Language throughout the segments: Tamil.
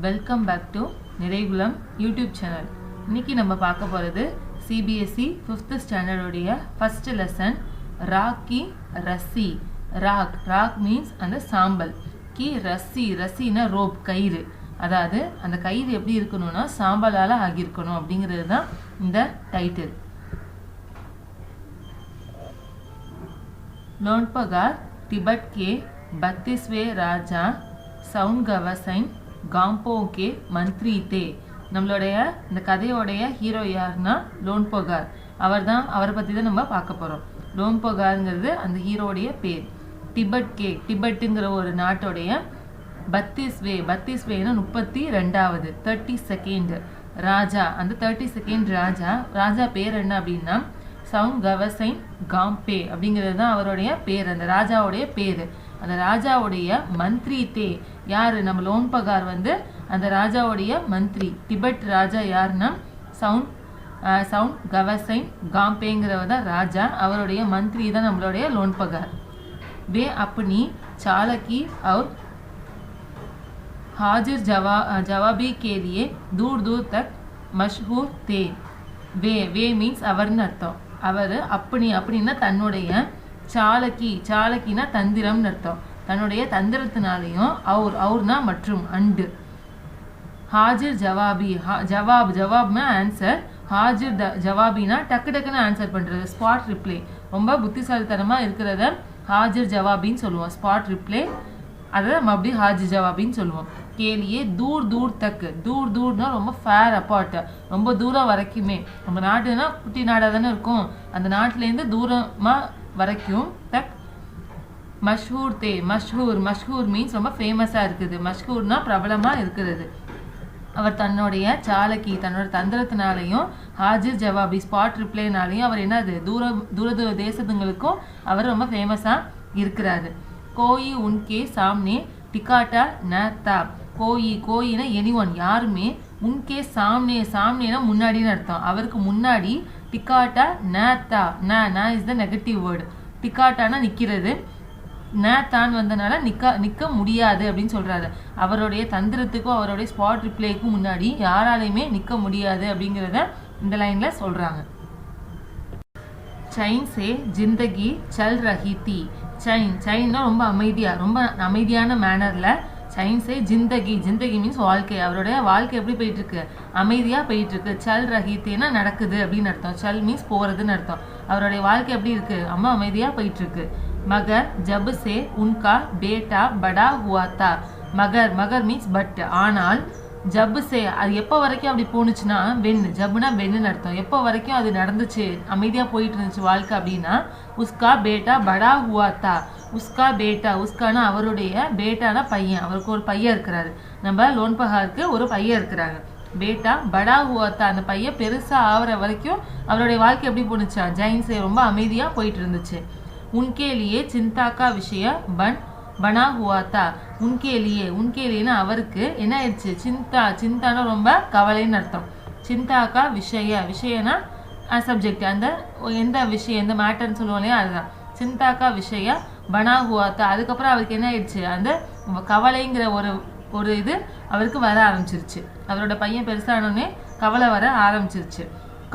Welcome back to Niraikulam YouTube channel. இன்னைக்கு நம்ம பார்க்க போகிறது சிபிஎஸ்சி 5th ஸ்டாண்டர்டுடைய first lesson Raakh ki Rassi. Rock means அந்த சாம்பல், கி ரஸ்ஸினா ரோப், கயிறு. அதாவது அந்த கயிறு எப்படி இருக்கணும்னா சாம்பலால் ஆகியிருக்கணும் அப்படிங்கிறது தான் இந்த டைட்டில். लोनपगार तिब्बत के 32वें राजा சவுன்கவசைன் காம்போ கே மந்திரி தே. நம்மளுடைய இந்த கதையோடைய ஹீரோ யாருன்னா லோன்பகார். அவரை பற்றி தான் நம்ம பார்க்க போகிறோம். லோன்பகாருங்கிறது அந்த ஹீரோடைய பேர். டிபெட்டுங்கிற ஒரு நாட்டோடைய 32வேனா 32வது 32nd ராஜா. அந்த 32nd ராஜா பேர் என்ன அப்படின்னா சவுன்கவசைன் காம்பே அப்படிங்கிறது தான் அவருடைய பேர், அந்த ராஜாவுடைய பேர். அந்த ராஜாவுடைய மந்திரி தே யாரு? நம்ம லோன்பகார் அந்த ராஜாவுடைய மந்திரி. திபெட் ராஜா யாருன்னா சவுன்கவசைன் காம்பேங்கிறவர் தான் ராஜா. அவருடைய மந்திரி தான் நம்மளுடைய லோன்பகார். वे अपनी चालाकी और हाजिर जवाबी के लिए दूर दूर तक मशहूर थे. वे मीन्स அவர்னு அர்த்தம். அவர் அப்படின்னா தன்னுடைய சாலக்கினா தந்திரம்னு அர்த்தம். தன்னுடைய தந்திரத்தினாலையும் அவர்னா மற்றும் அண்டு. ஹாஜிர் ஜவாபி, ஜவாப்னா ஆன்சர். ஹாஜிர் ஜவாபினா டக்குன்னு ஆன்சர் பண்ணுறது, ஸ்பாட் ரிப்ளை. ரொம்ப புத்திசாலித்தனமாக இருக்கிறத ஹாஜிர் ஜவாபின்னு சொல்லுவோம். ஸ்பாட் ரிப்ளை அதை நம்ம அப்படி ஹாஜிர் ஜவாபின்னு சொல்லுவோம். கேலியே தூர் தக்கு. தூர்னா ரொம்ப ஃபேர் அப்பார்ட், ரொம்ப தூரம் வரைக்குமே. நம்ம நாடுனா குட்டி நாடாக தானே இருக்கும், அந்த நாட்டிலேருந்து தூரமாக வரைக்கும். தக் மஷ்ஹூர் தே. மஷ்ஹூர் மீன்ஸ் ரொம்ப ஃபேமஸாக இருக்குது. மஷ்ஹூர்னா பிரபலமாக இருக்கிறது. அவர் தன்னுடைய தன்னோட தந்திரத்தினாலையும் ஹாஜிர் ஜவாபி ஸ்பாட் ரிப்ளைனாலையும் அவர் என்னது தூர தேசத்துங்களுக்கும் அவர் ரொம்ப ஃபேமஸாக இருக்கிறாரு. கோயி உன்கே சாம்னே டிகாட்டா நா. கோயினா எனிஒன், யாருமே. உன்கே சாம்னேனா முன்னாடின்னு அர்த்தம். அவருக்கு முன்னாடி டிகாட்டா நா இஸ் த நெகட்டிவ் வேர்டு. டிகாட்டானா நிற்கிறது, நேத்தான் வந்தனால நிற்க முடியாது அப்படின்னு சொல்கிறாரு. அவருடைய தந்திரத்துக்கும் அவருடைய ஸ்பாட் ரிப்ளைக்கும் முன்னாடி யாராலையுமே நிற்க முடியாது அப்படிங்கிறத இந்த லைனில் சொல்கிறாங்க. சைன் சே ஜிந்தகி சல் ரஹி தி. சைன்னா ரொம்ப அமைதியான மேனரில். சைன் சே ஜிந்தகி மீன்ஸ் வாழ்க்கை. அவருடைய வாழ்க்கை எப்படி போயிட்டுருக்கு? அமைதியாக போயிட்டுருக்கு. சல் ரஹித்தேனா நடக்குது அப்படின்னு அர்த்தம். சல் மீன்ஸ் போகிறதுன்னு அர்த்தம். அவருடைய வாழ்க்கை எப்படி இருக்குது? ரொம்ப அமைதியாக போயிட்டுருக்கு. மகர் ஜப் சே உன்கா பேட்டா படா ஹுவா தா. மகர் மீன்ஸ் பட், ஆனால். ஜப் சே அது எப்போ வரைக்கும் அப்படி போணுச்சுன்னா ஜப்புனா வென்னு அர்த்தம். எப்போ வரைக்கும் அது நடந்துச்சு, அமைதியாக போயிட்டு இருந்துச்சு வாழ்க்கை அப்படின்னா உஸ்கா பேட்டா படா ஹுவா தா. உஸ்கானா அவருடைய, பேட்டானா பையன். அவருக்கு ஒரு பையன் இருக்கிறாரு. நம்ம லோன்பகாருக்கு ஒரு பையன் இருக்கிறாங்க. பேட்டா படா ஹுவாத்தா, அந்த பையன் பெருசாக ஆகிற வரைக்கும் அவருடைய வாழ்க்கை எப்படி போணுச்சா? ஜைன்ஸே ரொம்ப அமைதியாக போயிட்டு இருந்துச்சு. உன்கேலியே சிந்தாக்கா விஷய பனா ஹுவாத்தா. உன்கேலியேனா அவருக்கு என்ன ஆயிடுச்சு? சிந்தானா ரொம்ப கவலைன்னு அர்த்தம். சிந்தாக்கா விஷயனா சப்ஜெக்ட். அந்த எந்த விஷயம், எந்த மேட்டர்ன்னு சொல்லுவோம் இல்லையா, அதுதான். சிந்தாக்கா விஷய பனா ஹுவாத்தா. அதுக்கப்புறம் அவருக்கு என்ன ஆயிடுச்சு? அந்த கவலைங்கிற ஒரு இது அவருக்கு வர ஆரம்பிச்சிருச்சு. அவரோட பையன் பெருசானோடனே கவலை வர ஆரம்பிச்சிருச்சு.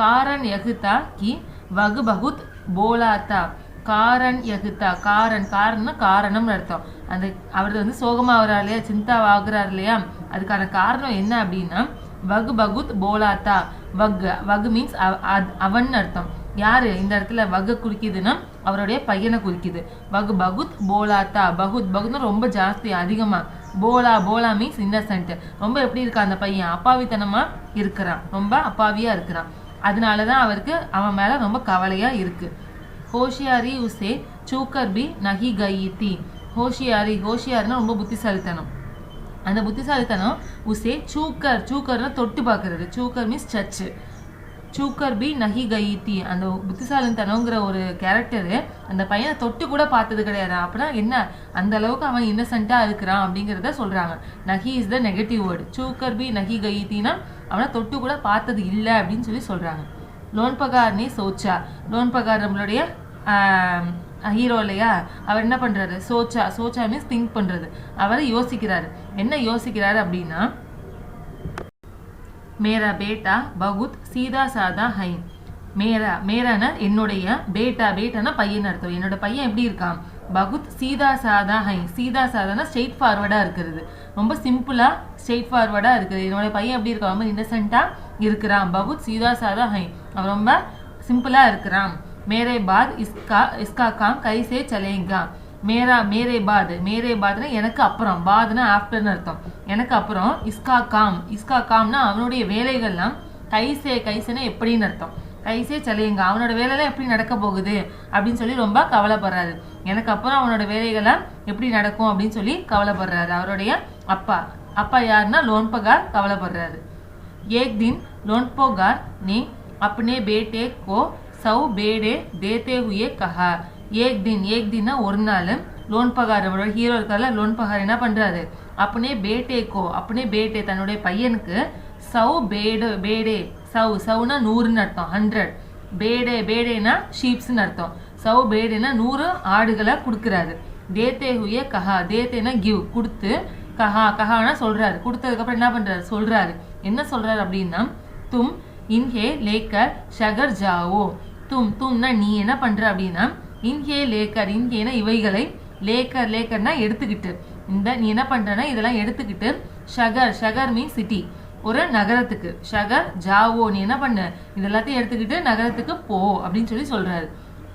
காரன் யகுதா கி வகு பகுத் போலாத்தா. காரன் யகுதா, காரன்னா காரணம்னு அர்த்தம். அந்த அவர் சோகமாக வர்றார் இல்லையா, சிந்தாவாகிறார் இல்லையா, அதுக்கான காரணம் என்ன அப்படின்னா வகு பகுத் போலாத்தா. வகு மீன்ஸ் அவன் அர்த்தம். யாரு இந்த இடத்துல வகு குறிக்குதுன்னா அவருடைய பையனை குறிக்குது. வகு பகுத் போலாத்தா. பகுத்னா ரொம்ப ஜாஸ்தி, அதிகமா. போலா மீன்ஸ் இன்னசென்ட். ரொம்ப எப்படி இருக்கா அந்த பையன்? அப்பாவித்தனமா இருக்கிறான், ரொம்ப அப்பாவியா இருக்கிறான். அதனாலதான் அவருக்கு அவன் மேல ரொம்ப கவலையா இருக்கு. ஹோஷியாரி உசே சூக்கர் பி நஹி கயி தி. ஹோஷியாரினா ரொம்ப புத்திசாலித்தனம். அந்த புத்திசாலித்தனம் உசே சூக்கர்னா தொட்டு பார்க்கறது. சூக்கர் மீன்ஸ் சச்சு. சூக்கர் பி நஹி கயித்தி. அந்த புத்திசாலித்தனங்கிற ஒரு கேரக்டரு அந்த பையனை தொட்டு கூட பார்த்தது கிடையாது. அப்படின்னா என்ன, அந்த அளவுக்கு அவன் இன்னசென்ட்டாக இருக்கிறான் அப்படிங்கிறத சொல்கிறாங்க. நஹி இஸ் த நெகட்டிவ் வேர்டு. சூக்கர் பி நஹி கயித்தினா அவனை தொட்டு கூட பார்த்தது இல்லை அப்படின்னு சொல்கிறாங்க. லோன்பகார்னே லோன்பகார் நம்மளுடைய ஹீரோ இல்லையா, அவர் என்ன பண்ணுறாரு? சோச்சா மீன்ஸ் திங்க் பண்ணுறது. அவர் யோசிக்கிறாரு. என்ன யோசிக்கிறாரு அப்படின்னா மேரா பேட்டா பகுத் சீதா சாதா ஹை. மேரான என்னுடைய, பேட்டானா பையன் அர்த்தம். என்னோட பையன் எப்படி இருக்கான்? பகுத் சீதா சாதா ஹை. சீதா சாதானா ஸ்ட்ரெயிட் ஃபார்வர்டா இருக்கிறது, ரொம்ப சிம்பிளா ஸ்ட்ரெயிட் ஃபார்வர்டா இருக்குது. என்னோட பையன் எப்படி இருக்கான்? ரொம்ப இன்னசென்ட்டா இருக்கிறான். பகுத் சீதா சாதா ஹை, அவன் ரொம்ப சிம்பிளா இருக்கிறான். மேரே பாத் இஸ்கா காம் கைசே சலேங்கா. மேரே பாத்னா எனக்கு அப்புறம், பாத்னா ஆஃப்டர்னு அர்த்தம். எனக்கு அப்புறம் இஸ்கா காம்னா அவனுடைய வேலைகள்லாம், கைசேனா எப்படின்னு அர்த்தம். கைசே சலேங்கா, அவனோட வேலையெல்லாம் எப்படி நடக்க போகுது அப்படின்னு சொல்லி ரொம்ப கவலைப்படுறாரு. எனக்கு அப்புறம் அவனோட வேலைகள்லாம் எப்படி நடக்கும் அப்படின்னு சொல்லி கவலைப்படுறாரு. அவருடைய அப்பா யாருன்னா லோன்பகார் கவலைப்படுறாரு. ஏக் தின் லோன்பகார் ने अपने बेटे को 100 बेड़े देते हुए कहा. ஏக் தின்னா ஒரு நாள் லோன்பகார், அவரோட ஹீரோ இருக்கார்ல லோன்பகார், என்ன பண்றாரு? अपने बेटे தன்னுடைய பையனுக்கு 100 बेड़े சவுனா 100ன்னு அர்த்தம், 100. பேடேனா ஷீப்ஸ்ன்னு அர்த்தம். 100 பேடேனா 100 ஆடுகளை கொடுக்குறாரு. தேத்தே ஹுயே கஹா, தேத்தேனா கிவ், கொடுத்து, கஹானா சொல்றாரு. கொடுத்ததுக்கப்புறம் என்ன பண்றாரு? சொல்றாரு. என்ன சொல்றாரு அப்படின்னா, தும் இன்ஹே லேக்கர் ஷகர் ஜாவோ. தும்னா நீ என்ன பண்ற அப்படின்னா, இன்ஹே இன்ஹேனா இவைகளை, லேக்கர்னா எடுத்துக்கிட்டு, நீ என்ன பண்றனா இதெல்லாம் எடுத்துக்கிட்டு, ஷகர் மீன்ஸ் சிட்டி, ஒரு நகரத்துக்கு, ஷகர் ஜாவோ நீ என்ன பண்ண இதெல்லாத்தையும் எடுத்துக்கிட்டு நகரத்துக்கு போ அப்படின்னு சொல்லி சொல்றாரு.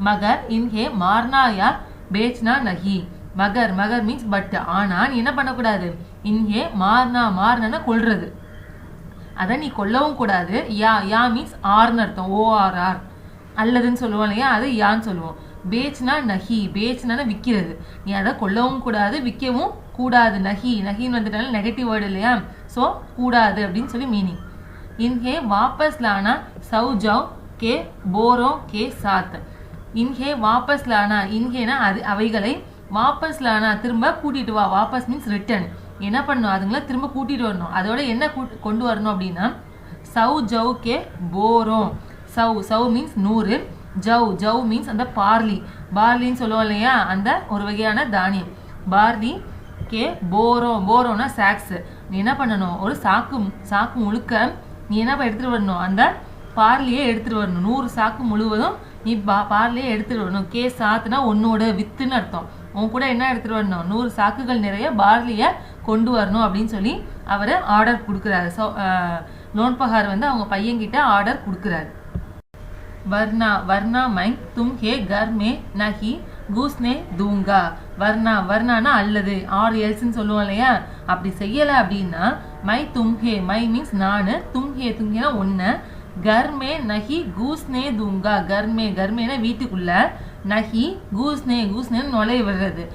மகர் இன்ஹே மார்னாயா பேச்னா நஹி. மகர் மீன்ஸ் பட், ஆனா நீ என்ன பண்ணக்கூடாது? இன்ஹே மார்னா கொல்றது, அதை நீ கொல்லவும் கூடாது. யா மீன்ஸ் ஆர்னு அர்த்தம், ORR, அல்லதுன்னு சொல்லுவோம் இல்லையா, அது யான்னு சொல்லுவோம். பேச்னா நஹி, பேச்னா விற்கிறது, நீ அதை கொல்லவும் கூடாது விற்கவும் கூடாது. நஹின்னு வந்துட்டாலும் நெகட்டிவ் வேர்டு இல்லையா, ஸோ கூடாது அப்படின்னு சொல்லி மீனிங். இன்ஹே வாபஸ் லானா சௌஜவ் கே போரோ கே சாத். இன்ஹே வாபஸ் லானா, இன்ஹேனா அது அவைகளை, வாபஸ் லானா திரும்ப கூட்டிட்டு வா. வாபஸ் மீன்ஸ் ரிட்டர்ன், என்ன பண்ணணும்? அதுங்களை திரும்ப கூட்டிட்டு வரணும். அதோட என்ன கொண்டு வரணும் அப்படின்னா, சௌஜவ் கே போரோ. சௌ மீன்ஸ் 100, ஜவ் மீன்ஸ் அந்த பார்லின்னு சொல்லுவோம் இல்லையா, அந்த ஒரு வகையான தானியம். பார்லி கே போரோனா சாக்ஸ். நீ என்ன பண்ணணும்? ஒரு சாக்கு முழுக்க நீ என்ன எடுத்துட்டு வரணும்? அந்த பார்லியே எடுத்துட்டு வரணும். 100 சாக்கு முழுவதும் நீ பார்லியே எடுத்துட்டு வரணும். கே சாத்துனா உன்னோட வித்துன்னு அர்த்தம். உன் கூட என்ன எடுத்துட்டு வரணும்? 100 சாக்குகள் நிறைய பார்லிய கொண்டு வரணும் அப்படின்னு சொல்லி அவர் ஆர்டர் கொடுக்குறாரு. லோன்பகார் அவங்க பையன்கிட்ட ஆர்டர் கொடுக்குறாரு. வர்ணா மை தும் ஹே கர் மே நஹி கூஸ்னே தூங்கா. வர்ணானா அல்லது, ஆர் எல்ஸ்ன்னு சொல்லுவோம் இல்லையா, அப்படி செய்யலை அப்படின்னா, மை மீன்ஸ் நான், தும்ஹேனா ஒன்று, கர்மே நஹி கூஸ்னே தூங்கா. கர்மேனா வீட்டுக்குள்ள, நஹி கூஸ்னேன்னு நுழைய விடுறது.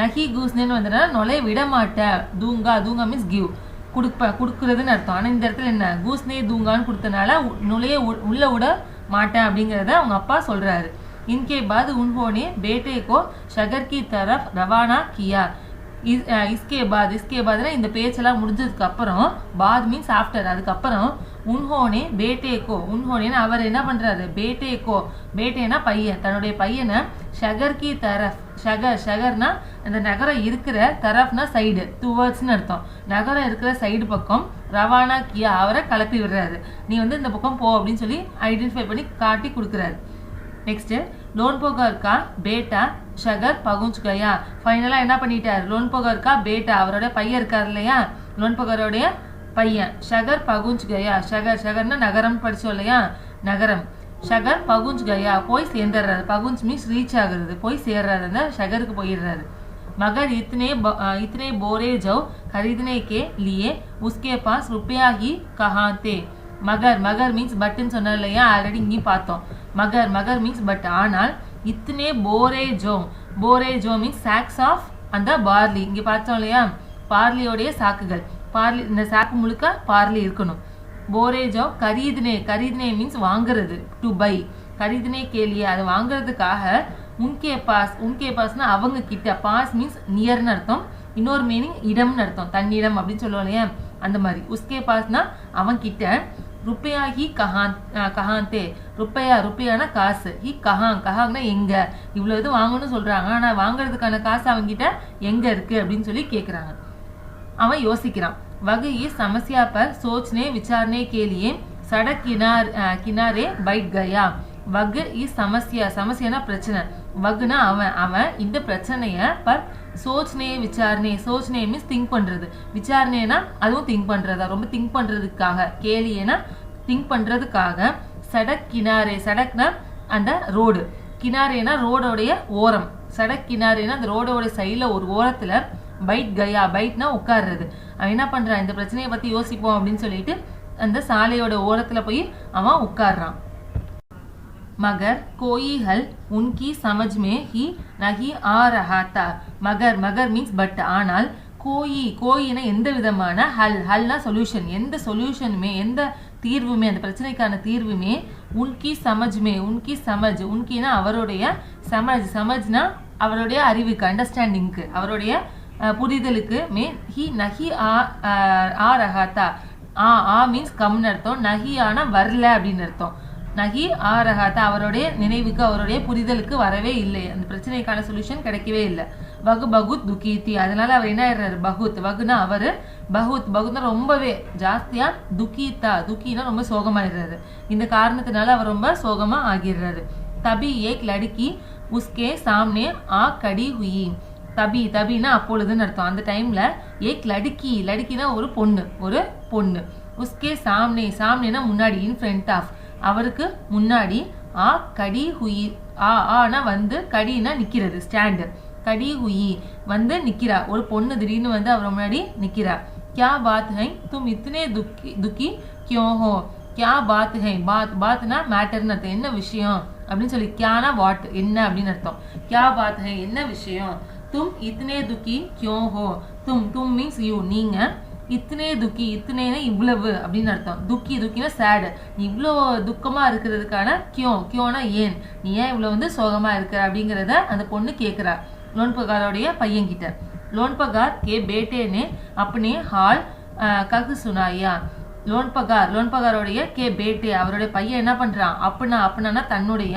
நஹி கூஸ்னேன்னு வந்துட்டா நுழைய விட மாட்டேன். தூங்கா மீன்ஸ் கிவ், கொடுக்குறதுன்னு அர்த்தம். ஆனால் இந்த இடத்துல என்ன, கூஸ்னே தூங்கான்னு கொடுத்தனால நுழைய உள்ள விட மாட்டேன் அப்படிங்கிறத அவங்க அப்பா சொல்றாரு. इनके बाद उन्होंने बेटे को शगर की तरफ रवाना किया. इसके बाद இந்த பேச்செல்லாம் முடிஞ்சதுக்கு அப்புறம், பாத் மீன்ஸ் ஆஃப்டர், அதுக்கப்புறம் உன்ஹோனே பேட்டேக்கோ, உன்ஹோனேன்னு அவர் என்ன பண்றாரு? பேட்டேனா பையன், தன்னுடைய பையனை ஷகர் கி தரஃப், ஷகர்னா அந்த நகரம் இருக்கிற, தரஃப்னா சைடு, டுவர்ட்ஸ்னு அர்த்தம். நகரம் இருக்கிற சைடு பக்கம், ரவானா கியா அவரை கிளப்பி விடுறாரு. நீ இந்த பக்கம் போ அப்படின்னு சொல்லி ஐடென்டிஃபை பண்ணி காட்டி கொடுக்குறாரு. நெக்ஸ்ட், லோன்பகார் கா பேட்டா ஷகர் பகுஞ்ச் கயா. ஃபைனலா என்ன பண்ணிட்டார்? லோன்பகார் கா பேட்டா, அவரோட பையன் இருக்கார் இல்லையா, லோன்பகாரோடைய பையன், ஷகர் பகுஞ்ச் கயா. ஷகர்னா நகரம் படிச்சோம் இல்லையா, நகரம். ஷகர் பகுஞ்ச் கயா, போய் சேர்ந்துடுறாரு. பகுஞ்ச் மீன்ஸ் ரீச் ஆகுறது, போய் சேர்றாரு, அந்த ஷகருக்கு போயிடுறாரு. मगर इतने बोरे जो खरीदने के लिए उसके पास रुपया ही कहाँ थे. மகர் மீன்ஸ் பட்னு சொன்ன இல்லையா, ஆல்ரெடி இங்கேயும் பார்த்தோம். மகர் மீன்ஸ் பட், ஆனால் இத்தனை போரேஜோ மீன்ஸ் சாக்ஸ் ஆஃப் அந்த பார்லி, இங்கே பார்த்தோம் இல்லையா, பார்லியோடைய சாக்குகள், பார்லி இந்த சாக்கு முழுக்க பார்லி இருக்கணும். போரேஜோ கரீதுனே மீன்ஸ் வாங்குறது, டு பை. கரீதுனே கேலியே, அதை வாங்குறதுக்காக, உன்கே பாஸ்னா அவங்க கிட்ட, பாஸ் மீன்ஸ் நியர்னு அர்த்தம், இன்னொரு மீனிங் இடம்னு அர்த்தம், தன்னிடம் அப்படின்னு சொல்லுவோம் இல்லையா, அந்த மாதிரி. உஸ்கே பாஸ்னா அவன் கிட்ட, ருப்பையா ஹி கஹாந்தே, ருப்பையானா காசு, ஹி கஹாங்னா எங்க, இவ்வளவு இது வாங்கணும்னு சொல்றாங்க, ஆனா வாங்குறதுக்கான காசு அவங்கிட்ட எங்க இருக்கு அப்படின்னு சொல்லி கேட்குறாங்க. அவன் யோசிக்கிறான். वग इस समस्या पर सोचने विचारने के लिए सड़क किनारे बैठ गया. वग इस समस्या समस्याனா பிரச்சனை, வகுனா அவன் இந்த பிரச்சனைய பர் சோச்னே விசாரணே, சோச்னே மீன்ஸ் திங்க் பண்றது, விசாரணைனா அதுவும் திங்க் பண்றதா, ரொம்ப திங்க் பண்றதுக்காக, கேலியேனா திங்க் பண்றதுக்காக, சடக் கினாரே, சடக்னா அந்த ரோடு, கினாரேனா ரோடோடைய ஓரம், சடக் கினாரேனா அந்த ரோடோட சைடில் ஒரு ஓரத்தில் பைட் கயா, பைட்னா உட்கார்றது. அவன் என்ன பண்ணுறான், இந்த பிரச்சனையை பற்றி யோசிப்போம் அப்படின்னு சொல்லிட்டு அந்த சாலையோட ஓரத்தில் போய் அவன் உட்கார்றான். मगर कोई हल उनकी समझ में ही नहीं आ रहा था. मगर मगर मीन्स बट, ஆனால் கோயினா எந்த விதமான ஹல்னா சொல்யூஷன், எந்த சொல்யூஷனுமே எந்த தீர்வுமே அந்த பிரச்சனைக்கான தீர்வுமே உன்கி சமஜ்மே, உன்கி சமஜ், உன்கினா அவருடைய, சமஜ்னா அவருடைய அறிவுக்கு, அண்டர்ஸ்டாண்டிங்க்கு, அவருடைய புரிதலுக்கு, மே he Nahi ah ரஹாத்தா, ah means கம்னு அர்த்தம், நஹி ஆனா வரல அப்படின்னு அர்த்தம். நகி ஆ ரஹாத்தா அவருடைய நினைவுக்கு, அவருடைய புரிதலுக்கு வரவே இல்லை, அந்த பிரச்சனைக்கான சொல்யூஷன் கிடைக்கவே இல்லை. வகு பகுத் துக்கீத்தி, அதனால அவர் என்ன ஆயிடுறாரு, பகுத், வகுனா அவரு, பகுத்னா ரொம்பவே ஜாஸ்தியா, துக்கீத்தா, துக்கினா ரொம்ப சோகமாயிடுறாரு, இந்த காரணத்தினால அவர் ரொம்ப சோகமா ஆகிடுறாரு. தபி ஏக் லடுக்கி உஸ்கே சாம்னே ஆ கடி ஹுயி, தபினா அப்பொழுதுன்னு அர்த்தம். அந்த டைம்ல ஏக் லடுக்கினா ஒரு பொண்ணு, உஸ்கே சாம்னேனா முன்னாடி, இன் ஃப்ரண்ட் ஆஃப், அவருக்கு முன்னாடி, ஆ கடி ஹுயி, ஆனா வந்து, கடினா நிக்கிறது, ஸ்டாண்டு, கடி ஹுயி வந்து நிக்கிறா, ஒரு பொண்ணு திடீர்னு வந்து அவர் முன்னாடி நிக்கிறா. क्या बात है तुम इतने दुखी क्यों हो, क्या बात है, பாத்னா மேட்டர்னு அர்த்தம், என்ன விஷயம் அப்படின்னு சொல்லி, கியானா வாட் என்ன அப்படின்னு அர்த்தம், क्या बात है என்ன விஷயம், तुम इतने दुखी क्यों हो, तुम மீன்ஸ் யூ, நீங்க, இத்தனை துக்கி, இத்தனைனா இவ்வளவு அப்படின்னு அர்த்தம், துக்கினா சேடு, நீ இவ்வளோ துக்கமா இருக்கிறதுக்கான கியோனா ஏன், நீ ஏன் இவ்வளோ வந்து சோகமா இருக்கிற அப்படிங்கிறத அந்த பொண்ணு கேட்குறா லோன்பகாரோடைய பையன்கிட்ட. லோன்பகார் கே பேட்டேனே அப்பனே ஹால் ககு சுனாயா, லோன்பகாரோடைய கே பேட்டே அவருடைய பையன் என்ன பண்றான், அப்பனா தன்னுடைய,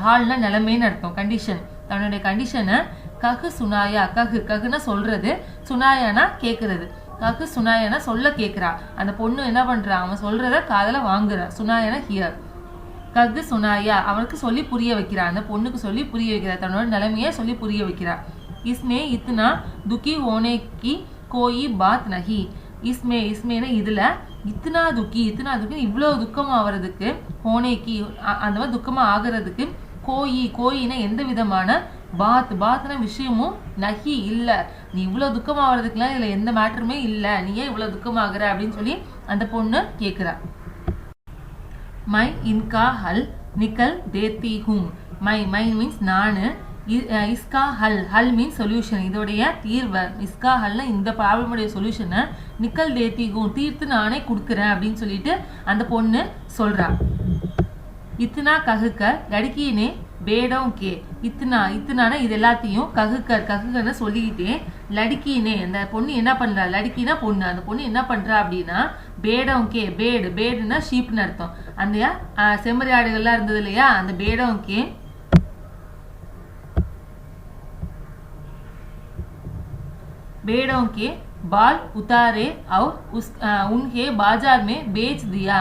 ஹால்னா நிலைமைன்னு அர்த்தம், கண்டிஷன், தன்னுடைய கண்டிஷனை ககு சுனாயா, ககுனா சொல்றது, சுனாயானா கேட்கறது, ககு சுனாயானா சொல்ல கேட்கிறா, அந்த பொண்ணு என்ன பண்றா, அவன் சொல்றத காதல வாங்குறா, சுனாயானா ஹியர், ககு சுனாயா அவனுக்கு சொல்லி புரிய வைக்கிறா, அந்த பொண்ணுக்கு சொல்லி புரிய வைக்கிறா, தன்னோட நிலைமையை சொல்லி புரிய வைக்கிறா. இஸ்மே இத்னா துக்கி ஹோனே கி கோயி பாத் நஹி, இஸ்மேனா இதுல, இத்தனா துக்கி இவ்வளோ துக்கமா ஆகிறதுக்கு, ஹோனேக்கி அந்த மாதிரி துக்கமா ஆகிறதுக்கு, கோயினா எந்த விதமான, பாத்னா விஷயமும், நஹி இல்ல, நீ இவ்வளவு துக்கமாகறதுக்குலாம் இதுல எந்த மேட்டருமே இல்ல, நீ ஏன் இவ்வளவு துக்கமாகற அப்படின்னு சொல்லி அந்த பொண்ணு கேக்குறா. மை இன்கா ஹல் நிக்கல் தேத்தி ஹூம், மை மீன்ஸ் நானு, இஸ்கா ஹல் மீன்ஸ் சொல்யூஷன், இதோடைய தீர்வை, இஸ்கா ஹல்னா இந்த ப்ராப்ளமுடைய சொல்யூஷனை, நிக்கல் தேத்தி ஹூம் தீர்த்து நானே கொடுக்குறேன் அப்படின்னு சொல்லிட்டு அந்த பொண்ணு சொல்றா. இத்தனா ககுக்கர் லடுக்கினே பேடம் கே, இத்தனானா இது எல்லாத்தையும், ககுக்கர்னு சொல்லிக்கிட்டே, லடுக்கினே அந்த பொண்ணு என்ன பண்றா, லடுக்கினா பொண்ணு, அந்த பொண்ணு என்ன பண்றா அப்படின்னா, பேடம் கே, பேடுனா ஷீப்னு அர்த்தம், அந்த செம்மறி ஆடுகள்லாம் இருந்தது இல்லையா, அந்த பேடம் के बाल उतारे और उन्हें बाजार में बेच दिया.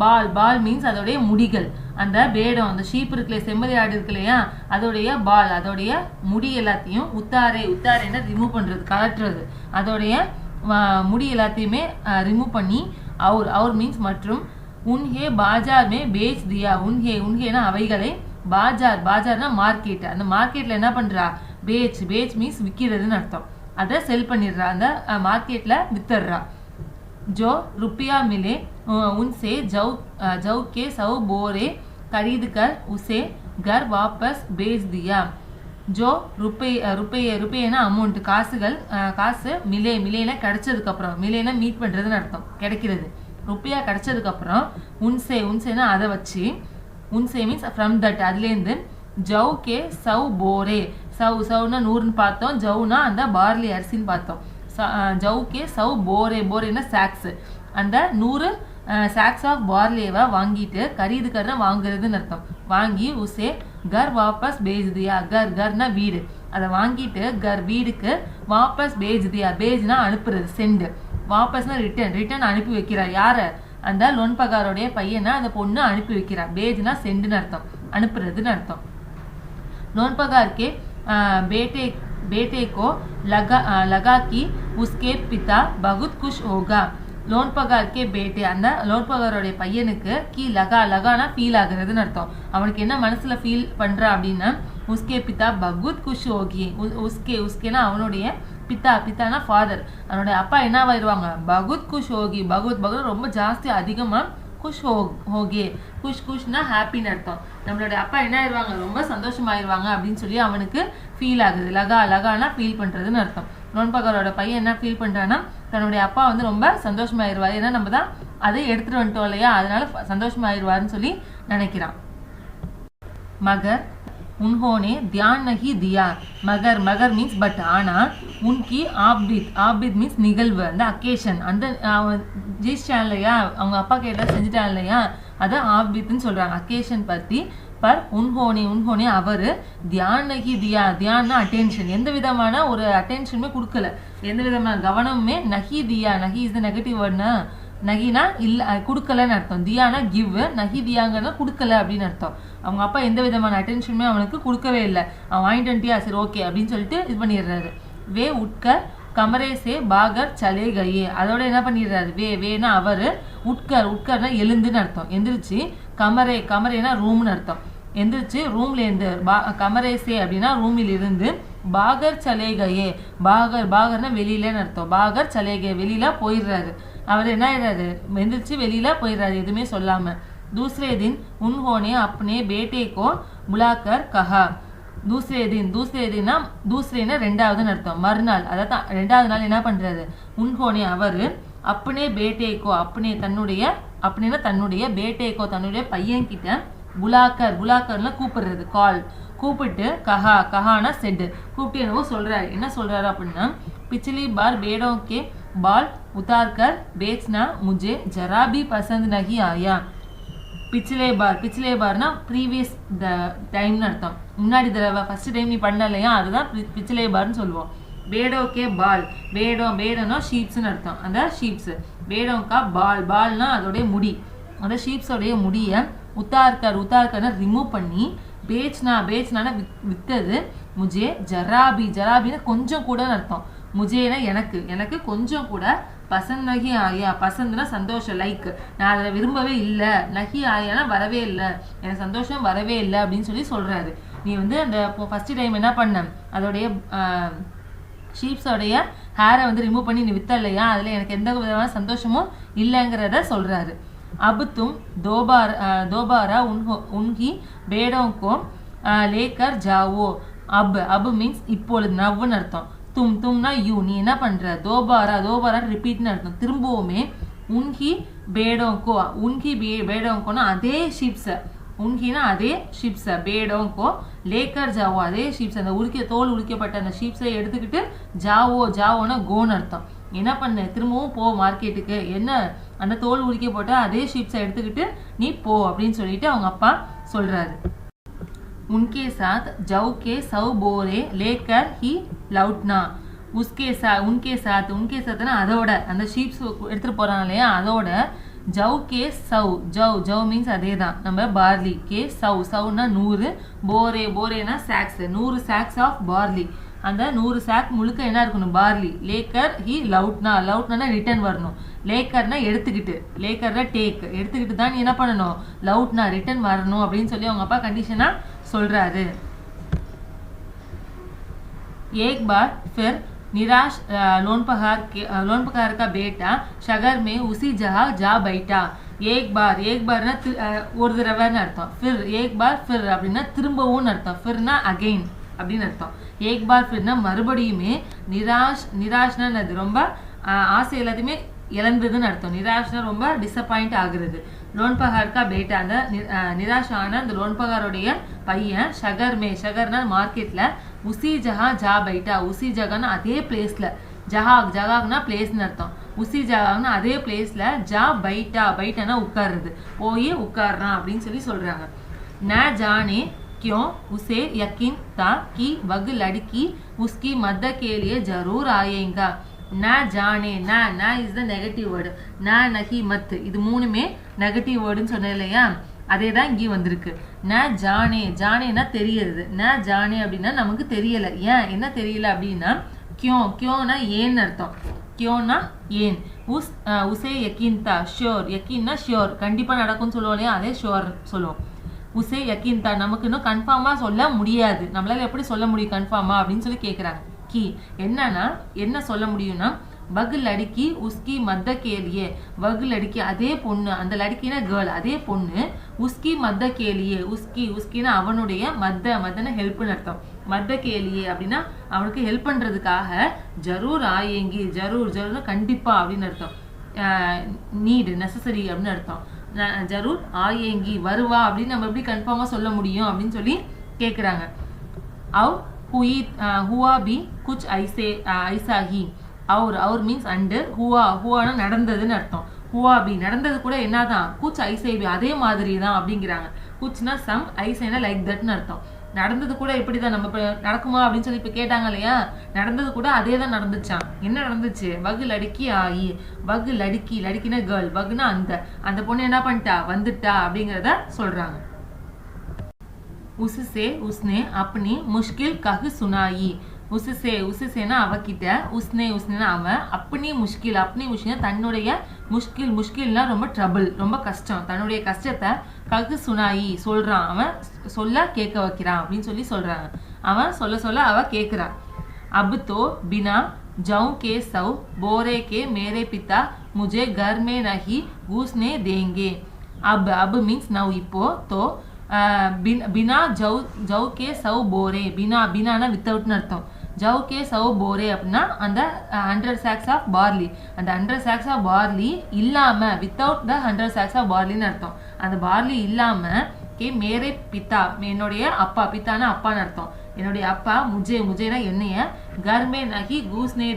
பால் மீன்ஸ் அதோடைய முடிகள், அந்த பேடம், அந்த ஷீப் இருக்குல்ல, செம்மறி ஆடு இருக்கு இல்லையா, அதோடைய பால், அதோடைய முடி எல்லாத்தையும், உத்தாரேன்னா ரிமூவ் பண்றது, கலட்டுறது, அதோடைய முடி எல்லாத்தையுமே ரிமூவ் பண்ணி, அவர் மீன்ஸ் மற்றும், உன்ஹே பாஜார் மே பேச் தியா, உன்ஹேனா அவைகளை, பாஜார்னா மார்க்கெட், அந்த மார்க்கெட்ல என்ன பண்றா, பேச் மீன்ஸ் விற்கிறதுன்னு அர்த்தம், அதை செல் பண்ணிடுறா, அந்த மார்க்கெட்ல வித்துடுறா. जो रुपया मिले उनसे जौ के 100 बोरे खरीद कर उसे घर वापस भेज दिया. जो रुपयना अमौंट, காசு மிலேனா கிடைச்சதுக்கு அப்புறம், மிலேனா மீட் பண்றதுன்னு அர்த்தம், கிடைக்கிறது, ருப்பியா கிடைச்சதுக்கு அப்புறம், உன்சேனா அதை வச்சு, உன்சே மீன்ஸ் ஃப்ரம் தட், அதுலேருந்து, ஜவு கே 100 போரே, சவுனா 100ன்னு பார்த்தோம், ஜவுனா அந்த பார்லி அரிசின்னு பார்த்தோம், ஜவுக்கே 100 போரேனா சாக்ஸ், அந்த 100 சாக்ஸ் ஆஃப் பார்லேவா வாங்கிட்டு, கரீதுக்கர்னா வாங்குறதுன்னு அர்த்தம், வாங்கி உசே கர் வாபஸ் பேஜ் தியா, கர்னா வீடு, அதை வாங்கிட்டு கர் வீடுக்கு வாபஸ் பேஜ் தியா, பேஜ்னா அனுப்புறது, சென்ட், வாபஸ்னா ரிட்டன் அனுப்பி வைக்கிறா. யார? அந்த லோன்பகாரோடைய பையனை அந்த பொண்ணு அனுப்பி வைக்கிறா. பேஜ்னா சென்டுன்னு அர்த்தம், அனுப்புறதுன்னு அர்த்தம். लोनपगार के बेटे को लगा कि उसके पिता बहुत खुश होगा. லோன்பகார் கே பேட்டே, அந்த லோன்பகாரோடைய பையனுக்கு கி லகானா ஃபீல் ஆகுறதுன்னு அர்த்தம். அவனுக்கு என்ன மனசுல ஃபீல் பண்றா அப்படின்னா, உஸ்கே பிதா பகுத் குஷ் ஹோகி. உஸ்கேனா அவனுடைய பித்தானா ஃபாதர், அவனுடைய அப்பா என்னவாயிருவாங்க? பகுத் குஷ் ஹோகி. பகுத் ரொம்ப ஜாஸ்தி அதிகமா குஷ் ஹோகே. குஷ்னா ஹாப்பின்னு அர்த்தம். நம்மளுடைய அப்பா என்ன ஆயிடுவாங்க? ரொம்ப சந்தோஷமாயிருவாங்க அப்படின்னு சொல்லி அவனுக்கு ஃபீல் ஆகுது. லகானா ஃபீல் பண்றதுன்னு அர்த்தம். லோன்பகாரோட பையன் என்ன ஃபீல் பண்றான்னா, தன்னுடைய அப்பா வந்து ரொம்ப சந்தோஷமாயிருவாரு, ஏன்னா நம்ம தான் அதை எடுத்துட்டு வந்துட்டோம் இல்லையா, அதனால சந்தோஷமாயிருவாருன்னு சொல்லி நினைக்கிறான். மகர் उन्होंने ध्यान नहीं दिया. मगर मीन्स बट आना. उनकी ஆப்தித் மீன்ஸ் நிகழ்வு, அந்த அக்கேஷன், அந்த ஜெயிச்சிட்டான் இல்லையா, அவங்க அப்பா கேட்டா செஞ்சுட்டான் இல்லையா, அதை ஆப்தித்னு சொல்றாங்க. அக்கேஷன் பத்தி பர் உன்ஹோனே அவர் தியான் நகி தியா. தியான்னா அட்டென்ஷன், எந்த விதமான ஒரு அட்டென்ஷனுமே கொடுக்கல, எந்த விதமான கவனமுமே. நகி தியா, நகி இஸ் த நெகட்டிவ் வேர்ட்னா, நகினா இல்ல கொடுக்கலன்னு அர்த்தம். தியானா கிவ், நகி தியாங்கன்னா கொடுக்கல அப்படின்னு அர்த்தம். அவங்க அப்பா எந்த விதமான அட்டென்ஷனுமே அவனுக்கு கொடுக்கவே இல்லை. அவன் வாங்கிட்டு வந்துட்டியா, சரி ஓகே அப்படின்னு சொல்லிட்டு இது பண்ணிடுறாரு. வே உட்கர் கமரே சே பாகர் சலே கயே. அதோட என்ன பண்ணிடுறாரு? வேனா அவரு, உட்கர்னா எழுந்துன்னு அர்த்தம், எந்திரிச்சு. கமரேனா ரூம்னு அர்த்தம், எந்திரிச்சு ரூம்ல இருந்து. கமரே சே அப்படின்னா ரூமில் இருந்து. பாகர் சலே கயே, பாகர்னா வெளியிலன்னு அர்த்தம். பாகர் சலே கயே வெளியில போயிடுறாரு. அவர் என்ன ஆயிடுறாரு? எந்திரிச்சு வெளியில போயிடுறாரு எதுவுமே சொல்லாம. दूसरे दिन उन्होंने अपने बेटे को बुलाकर कहा. दूसरे दिन दूसरेना ரெண்டாவதுன்னு அர்த்தம், மறுநாள். அதாவது ரெண்டாவது நாள் என்ன பண்றாரு? உன்ஹோனே அவர், अपने बेटे को, தன்னுடைய பேட்டேக்கோ தன்னுடைய பையன் கிட்ட, புலாக்கர்னா கூப்பிடுறது, கால், கூப்பிட்டு கஹானா செட், கூப்பிட்டு என்னவோ சொல்றாரு. என்ன சொல்றாரு அப்படின்னா, पिछली बार बेड़ों के बाल उतार कर बेचना मुझे जरा भी पसंद नहीं आया. பிச்சிலே பார்னா ப்ரீவியஸ் டைம்னு அர்த்தம், முன்னாடி தடவை, ஃபர்ஸ்ட் டைம் நீ பண்ணலையா, அதுதான் பிச்சிலே பார்னு சொல்லுவோம். பேடோக்கே பால், பேடோனா ஷீப்ஸ்னு அர்த்தம், அந்த ஷீப்ஸ். பேடோக்கா பால்னா அதோடைய முடி, அந்த ஷீப்ஸோடைய முடியை உத்தார்கர்னா ரிமூவ் பண்ணி, பேச்னா வித்தது. முஜே ஜராபின்னா கொஞ்சம் கூட அர்த்தம். முஜேனா எனக்கு கொஞ்சம் கூட. பசந்த் நகி ஆயா, பசந்த்னா சந்தோஷம், லைக், நான் அதை விரும்பவே இல்லை. நகி ஆயானா வரவே இல்லை, எனக்கு சந்தோஷம் வரவே இல்லை அப்படின்னு சொல்லி சொல்றாரு. நீ வந்து அந்த ஃபர்ஸ்ட் டைம் என்ன பண்ண, அதோடைய ஷீப்ஸோடைய ஹேரை வந்து ரிமூவ் பண்ணி நீ வித்த இல்லையா, அதுல எனக்கு எந்த விதமான சந்தோஷமும் இல்லைங்கிறத சொல்றாரு. अब तुम दोबारा उनकी बेड़ों को लेकर जाओ. अब मीन्स இப்பொழுது, நவ்வுன்னு அர்த்தம். தும்னா யூ, நீ என்ன பண்ற? தோபாரா ரிப்பீட்னு அர்த்தம், திரும்பவுமே. உன்கி பேடோங்கோனா அதே ஷிப்ஸ், உன்கினா அதே ஷிப்ஸ், பேடோங்கோ லேக்கர் ஜாவோ, அதே ஷிப்ஸ், அந்த தோல் உரிக்கப்பட்ட அந்த ஷிப்ஸை எடுத்துக்கிட்டு ஜாவோனா கோன்னு அர்த்தம். என்ன பண்ண? திரும்பவும் போ மார்க்கெட்டுக்கு. என்ன? அந்த தோல் உரிக்க போட்ட அதே ஷிப்ஸை எடுத்துக்கிட்டு நீ போ அப்படின்னு சொல்லிட்டு அவங்க அப்பா சொல்றாரு. उनके साथ जौ के 100 बोरे लेकर ही लौटना. उनके साथனா அதோட, அந்த ஷீப்ஸ் எடுத்துட்டு போறாங்க இல்லையா, அதோட ஜவுக்கே ஜவ் மீன்ஸ் அதே தான், நம்ம பார்லி. கே சவுனா 100, போரேனா சாக்ஸ், 100 சாக்ஸ் ஆஃப் பார்லி. அந்த 100 சாக் முழுக்க என்ன இருக்கணும்? பார்லி. லேக்கர் ஹி லவுட்னா ரிட்டர்ன் வரணும். லேக்கர்னா லேக்கர்னா டேக், எடுத்துக்கிட்டு தான் நீ என்ன பண்ணணும்? லவுட்னா ரிட்டர்ன் வரணும் அப்படின்னு சொல்லி அவங்க அப்பா கண்டிஷனா சொல்றாரு. एक बार फिर निराश लोनपगार का बेटा शगर में उसी जगह जा बैठा. एक बार ஒரு தடவைன்னு அர்த்தம். फिर அப்படின்னா திரும்பவும் அர்த்தம். फिरனா अगेन அப்படின்னு அர்த்தம். एक बार फिरனா மறுபடியுமே. நிராஷ்னா ரொம்ப ஆசை எல்லாத்தையுமே இழந்ததுன்னு அர்த்தம். நிராஷ்னா ரொம்ப டிசப்பாயிண்ட் ஆகுறது. லோன்பகார் கா பேட்டா, அந்த நிராஷான அந்த லோன்பகாரோடைய பையன், ஷகர்னா மார்க்கெட்ல, உசி ஜஹா ஜா பைட்டா, உசி ஜகானா அதே பிளேஸ்ல, ஜகாக்னா பிளேஸ்னு அர்த்தம். உசி ஜகானா அதே பிளேஸ்ல, ஜா பைட்டானா உட்கார்றது, போய் உட்கார்றான் அப்படின்னு சொல்லி சொல்றாங்க. ந ஜானே क्यों उसे यकीन था कि वह लड़की उसकी मदद के लिए जरूर आएगा. ந ஜானே ந இஸ் த நெகட்டிவ் வேர்டு. ந நஹி மத் இது மூணுமே நெகட்டிவ் வேர்டுன்னு சொன்னேன் இல்லையா, அதே தான் இங்கேயும் வந்திருக்கு. ந ஜானே ஜானேனா தெரியுது. ந ஜானே அப்படின்னா நமக்கு தெரியல. ஏன் என்ன தெரியல அப்படின்னா கியோனா ஏன்னு அர்த்தம். கியோனா ஏன். உசே யக்கீன்தா ஷியோர். யக்கீன்னா ஷியோர் கண்டிப்பாக நடக்கும்னு சொல்லுவோம் இல்லையா, அதே ஷியோர் சொல்லுவோம். உசே யக்கீன்தா நமக்கு இன்னும் கன்ஃபார்மாக சொல்ல முடியாது. நம்மளால எப்படி சொல்ல முடியும் கன்ஃபார்மா அப்படின்னு சொல்லி கேட்குறாங்க. கி என்னன்னா என்ன சொல்ல முடியும்னா வக் லடுக்கி உஸ்கி மத்த கேலியே. வக் லடுக்கி அதே பொண்ணு, அந்த லடுக்கினா கேர்ள், அதே பொண்ணு உஸ்கி மத்த கேலியே. உஸ்கினா அவனுடைய மத்தன ஹெல்ப்னு அர்த்தம். மத்த கேலியே அப்படின்னா அவனுக்கு ஹெல்ப் பண்றதுக்காக ஜரூர் ஆயேங்கி. ஜரூர் கண்டிப்பா அப்படின்னு அர்த்தம். நீடு நெசசரி அப்படின்னு அர்த்தம். ஜரூர் ஆயேங்கி வருவா அப்படின்னு நம்ம எப்படி கன்ஃபார்மா சொல்ல முடியும் அப்படின்னு சொல்லி கேட்குறாங்க. அவ் हुआ भी कुछ ऐसा ही. और மீன்ஸ் அண்டு ஹுவானா நடந்ததுன்னு அர்த்தம். ஹுவா பி நடந்தது கூட என்னதான் குச் ஐசே பி அதே மாதிரி தான் அப்படிங்கிறாங்க. குச்னா சம், ஐசேனா லைக் தட்னு அர்த்தம். நடந்தது கூட எப்படி தான் நம்ம இப்போ நடக்குமா அப்படின்னு சொல்லி இப்போ கேட்டாங்க இல்லையா, நடந்தது கூட அதே தான் நடந்துச்சான். என்ன நடந்துச்சு? வகு லடுக்கி ஆயி. வகு லடுக்கினா கேர்ள், வகுனா அந்த பொண்ணு என்ன பண்ணிட்டா வந்துட்டா அப்படிங்கிறத சொல்றாங்க. उससे उसने अपनी मुश्किल कह सुनाई. उससेனா அவகிட்ட, उसनेனா அவன், अपनी मुश्किल தன்னுடைய முஷ்கில்னா ரொம்ப ட்ரபிள், ரொம்ப கஷ்டம், தன்னுடைய கஷ்டத்தை ககு சுனாயி சொல்றான். அவன் சொல்ல கேட்க வைக்கிறான் அப்படின்னு சொல்லி சொல்றாங்க. அவன் சொல்ல அவ கேட்கிறான். अब तो बिना जाऊं के सौ बोरे के मेरे पिता मुझे घर में नहीं घुसने देंगे. अब मीन्स now இப்போ, तो बिना जव के सौ बोरे. बिनाना वितவுட்னு அர்த்தம். ஜவ் கே சௌ போரே அப்படின்னா அந்த 100 sacks ஆஃப் பார்லி. அந்த 100 sacks ஆஃப் பார்லி இல்லாம, வித்தவுட் த 100 sacks ஆஃப் பார்லின்னு அர்த்தம். அந்த பார்லி இல்லாம கே மேரே பித்தா என்னுடைய அப்பா, பித்தானா அப்பான்னு அர்த்தம். என்னுடைய அப்பா முஜேனா என்னைய கர்மே நகி கூஸ்னே